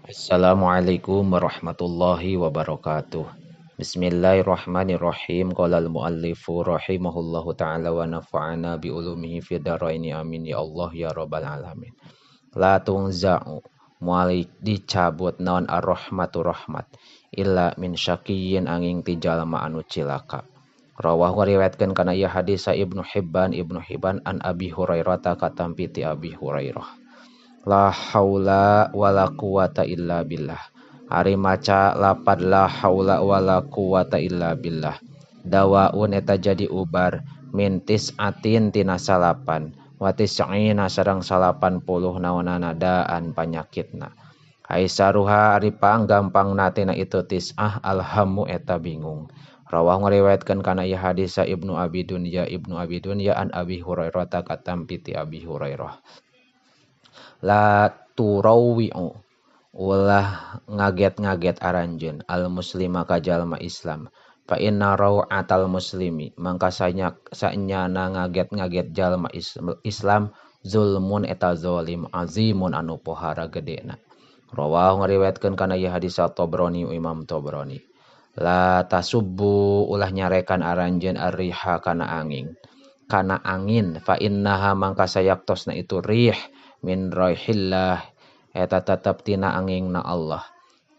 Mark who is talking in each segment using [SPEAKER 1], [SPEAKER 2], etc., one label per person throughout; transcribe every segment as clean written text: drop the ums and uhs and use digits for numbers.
[SPEAKER 1] Assalamualaikum warahmatullahi wabarakatuh. Bismillahirrahmanirrahim. Qala al-muallifu rahimahullahu taala wa nafa'ana bi ulumihi fid dharaini amin ya Allah ya rabbal alamin. La tungza'u muali dicabut naon ar-rahmatu rahmat illa min syaqiyyin angin ti jalma anu cilaka. Rawahu riwayatkeun kana ieu hadis Ibnu Hibban an Abi Hurairah katampi ti Abi Hurairah. La haula wala quwata illa billah. Ari maca lapad la haula wala quwata illa billah. Dawaun eta jadi ubar mintis atin tina salapan. Watis'ina sareng 80 naonana daan panyakitna. Aisaruha ari panggampang natina itu tis'ah alhamu eta bingung. Rawah ngariwayatkeun kana ieu hadis Ibnu Abi Dunya an Abi Hurairah katampi ti Abi Hurairah. La turawi'u ulah ngaget-ngaget aranjeun al muslima ka jalma Islam fa inna raw'atal muslimi mangka sanyana ngaget-ngaget jalma Islam zulmun eta zalim azimun anu pohara gedena. Rawahu ngariwayatkeun kana ieu hadis Tabrani Imam Tabrani. La tasubbu ulah nyarekan aranjeun ar-riha kana angin fa innaha mangka sayaktosna itu rih min raihillah eta tetep tina angingna Allah.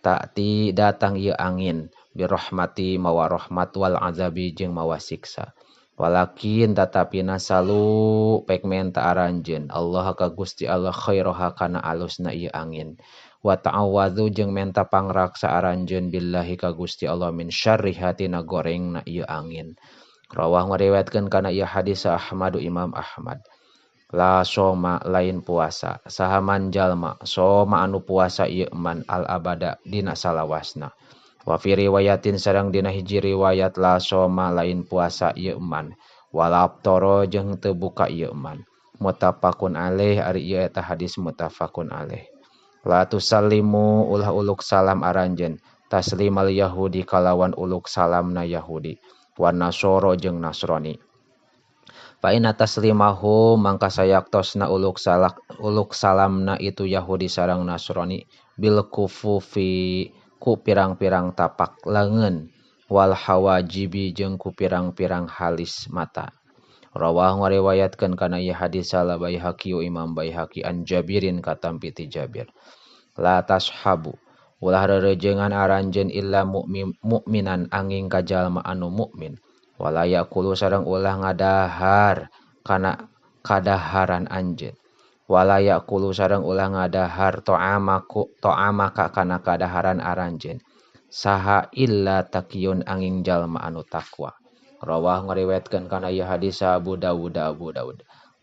[SPEAKER 1] Ta'ti datang ieu angin birahmati mawa rahmat wal azabi jeung mawa siksa. Walakin tatapina salu pek menta aranjeun Allah ka Gusti Allah khairaha kana alusna ieu angin. Wa ta'awadzu jeung menta pangraksa aranjeun billahi ka Gusti Allah min syarriha tina gorengna ieu angin. Rawah ngariwayatkeun kana ieu hadis Ahmadu Imam Ahmad. La soma lain puasa sahaman jalma soma anu puasa ieu man al abada dina salawasna. Wa fi riwayatin sareng dina hiji riwayat la soma lain puasa ieu man walabtoro jeung teu buka ieu man. Muttafaqun alaih ari ieu eta hadis muttafaqun alaih. La tusallimu ulah uluk salam aranjeun taslimal yahudi kalawan uluk salamna Yahudi wan nasoro jeung Nasrani. Fa inna taslimahu mangka sayaktosna uluk salamna itu Yahudi sareng Nasrani bil kufufi ku pirang-pirang tapak leungeun wal hawajibi jeung ku pirang-pirang halis mata. Rawah ngariwayatkeun kana ieu hadis al Baihaqi Imam Baihaqi an Jabirin katampi ti Jabir. La tashabu ulah rerejengan aranjeun illa mukminan angin ka jalma anu mukmin. Wala yaqulu sareng ulah ngadahar kana kadaharan anjeun. Wala yaqulu sareng ulah ngadahar to'amaka kana kadaharan aranjeun. Saha illa taqiyun angin jalma anu takwa. Rawah ngariwayatkeun kana ieu hadis Abu Dawud.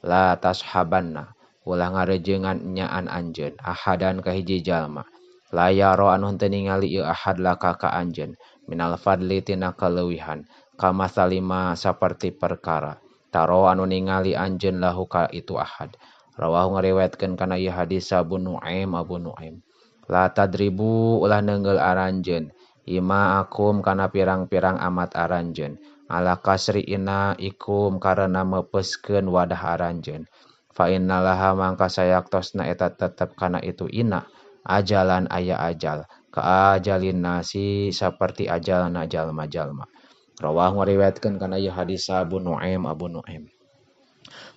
[SPEAKER 1] La tashabanna ulah ngarejengan nyaan anjeun ahadan ka hiji jalma. La yaro anu henteu ningali ieu ahad laka ka anjeun minal fadli tina kaleuwihan. Kama salima saperti perkara taro anu ningali anjeun lahu ka itu ahad. Rawahu ngariwayatkeun kana ieu hadis Abu Nuaim. La tadribu ulah neungeul aranjeun imaakum kana pirang-pirang amat aranjeun ala kasriina ikum karena meupeskeun wadah aranjeun. Fa innallaha mangka sayaktosna eta tetep kana itu ina ajalan aya ajal ka ajalin nasi saperti ajalna jalma-jalma. Rawah ngariwayatkeun kana ieu hadis Abu Nuaim.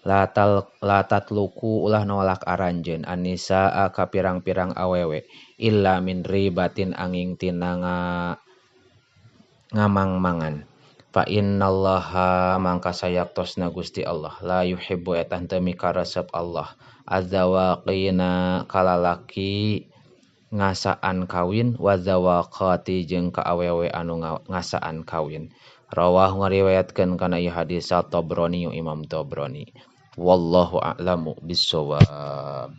[SPEAKER 1] La tatluku ulah nolak aranjeun anisa ka pirang-pirang awewe illa min ribatin angin tina ngamangmangan. Fa innallaha mangka sayaktosna Gusti Allah la yuhibbu eta henteu mikaresep Allah azzawaqina kalalaki ngasaan kawin wa zawaqati jeung ka awewe anu ngasaan kawin. Rawah ngariwayatkeun kana ieu hadis Tabrani Imam Tabrani. Wallahu a'lamu bissawab.